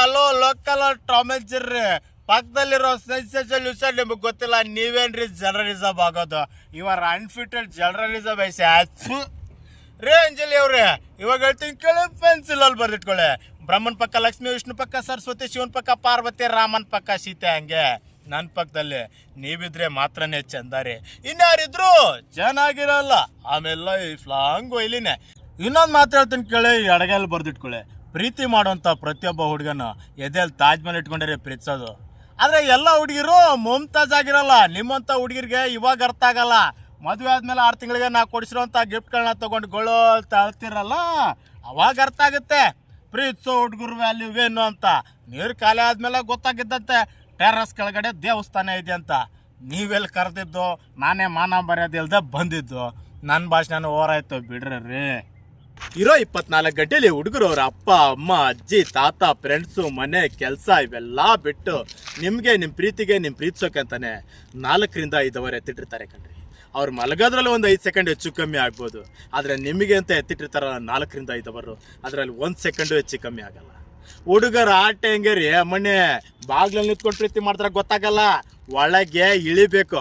ಅಲ್ಲೋ local Tom and Jerry ಪಕ್ಕದಲ್ಲಿರೋ sensation ನಿಮಗೆ ಗೊತ್ತಿಲ್ಲ, ನೀವೇನ್ರಿ ಜರ್ನಲಿಸಮ್ ಆಗೋದು? ಇವರ್ ಅನ್ಫಿಟೆಡ್ ಜರ್ನಲಿಸಮ್ ಐಸು ರೇ ಅಂಜಲಿ ಅವ್ರೆ. ಇವಾಗ ಹೇಳ್ತೀನಿ ಕೇಳಿ, ಪೆನ್ಸಿಲ್ ಅಲ್ಲಿ ಬರ್ದಿಟ್ಕೊಳ್ಳಿ. ಬ್ರಹ್ಮನ್ ಪಕ್ಕ ಲಕ್ಷ್ಮಿ, ವಿಷ್ಣು ಪಕ್ಕ ಸರಸ್ವತಿ, ಶಿವನ್ ಪಕ್ಕ ಪಾರ್ವತಿ, ರಾಮನ್ ಪಕ್ಕ ಸೀತೆ. ಹಂಗೆ ನನ್ನ ಪಕ್ಕದಲ್ಲಿ ನೀವಿದ್ರೆ ಮಾತ್ರನೇ ಚಂದಾರಿ, ಇನ್ಯಾರಿದ್ರು ಚೆನ್ನಾಗಿರಲ್ಲ. ಆಮೇಲೆ ಲೈಫ್ ಲಾಂಗ್ ಒಯ್ಲಿನೇ. ಇನ್ನೊಂದು ಮಾತು ಹೇಳ್ತೀನಿ ಕೇಳಿ, ಎಡಗೈಲಿ ಬರ್ದಿಟ್ಕೊಳ್ಳಿ. ಪ್ರೀತಿ ಮಾಡುವಂಥ ಪ್ರತಿಯೊಬ್ಬ ಹುಡುಗನ ಎದೆಯಲ್ಲಿ ತಾಜ್ ಮಹಲ್ ಇಟ್ಕೊಂಡಿರಿ ಪ್ರೀತಿಸೋದು. ಆದರೆ ಎಲ್ಲ ಹುಡುಗಿರು ಮುಮ್ತಾಜ್ ಆಗಿರಲ್ಲ. ನಿಮ್ಮಂಥ ಹುಡುಗಿರಿಗೆ ಇವಾಗ ಅರ್ಥ ಆಗಲ್ಲ. ಮದುವೆ ಆದಮೇಲೆ 6 ತಿಂಗಳಿಗೆ ನಾ ಕೊಡಿಸಿರೋಂಥ ಗಿಫ್ಟ್ಗಳನ್ನ ತೊಗೊಂಡು ಗೊಳ್ಳೋ ಅಳ್ತಿರಲ್ಲ, ಅವಾಗ ಅರ್ಥ ಆಗುತ್ತೆ ಪ್ರೀತಿಸೋ ಹುಡುಗರು ವ್ಯಾಲ್ಯೂ ಏನು ಅಂತ. ನೀರು ಖಾಲಿ ಆದಮೇಲೆ ಗೊತ್ತಾಗಿದ್ದಂತೆ ಟೆರ್ರಸ್ ಕೆಳಗಡೆ ದೇವಸ್ಥಾನ ಇದೆ ಅಂತ. ನೀವೆಲ್ಲಿ ಕರೆದಿದ್ದು? ನಾನೇ ಮಾನ ಮರ್ಯಾದೆ ಇಲ್ಲದೆ ಬಂದಿದ್ದು. ನನ್ನ ಭಾಷಣ ಓವರಾಯ್ತು ಬಿಡ್ರಿ. ಇರೋ 24 ಗಂಟೆಲಿ ಹುಡುಗರು ಅವ್ರ ಅಪ್ಪ ಅಮ್ಮ ಅಜ್ಜಿ ತಾತ ಫ್ರೆಂಡ್ಸು ಮನೆ ಕೆಲಸ ಇವೆಲ್ಲ ಬಿಟ್ಟು ನಿಮಗೆ ನಿಮ್ಮ ಪ್ರೀತಿಗೆ ನಿಮ್ಮ ಪ್ರೀತಿಸೋಕೆ ಅಂತಾನೆ 4ರಿಂದ 5 ಅವರ್ ಎತ್ತಿಟ್ಟಿರ್ತಾರೆ ಕಣ್ರಿ. ಅವ್ರು ಮಲಗೋದ್ರಲ್ಲಿ ಒಂದು 5 ಸೆಕೆಂಡ್ ಹೆಚ್ಚು ಕಮ್ಮಿ ಆಗ್ಬೋದು, ಆದರೆ ನಿಮಗೆ ಅಂತ ಎತ್ತಿಟ್ಟಿರ್ತಾರಲ್ಲ 4ರಿಂದ 5 ಅವರು, ಅದರಲ್ಲಿ 1 ಸೆಕೆಂಡು ಹೆಚ್ಚು ಕಮ್ಮಿ ಆಗಲ್ಲ. ಹುಡುಗರ ಆಟ ಹೆಂಗೆ ರೀ, ಮೊನ್ನೆ ಬಾಗ್ಲಲ್ಲಿ ನಿಂತ್ಕೊಂಡು ಪ್ರೀತಿ ಮಾಡ್ತಾರೆ ಗೊತ್ತಾಗಲ್ಲ, ಒಳಗೆ ಇಳಿಬೇಕು.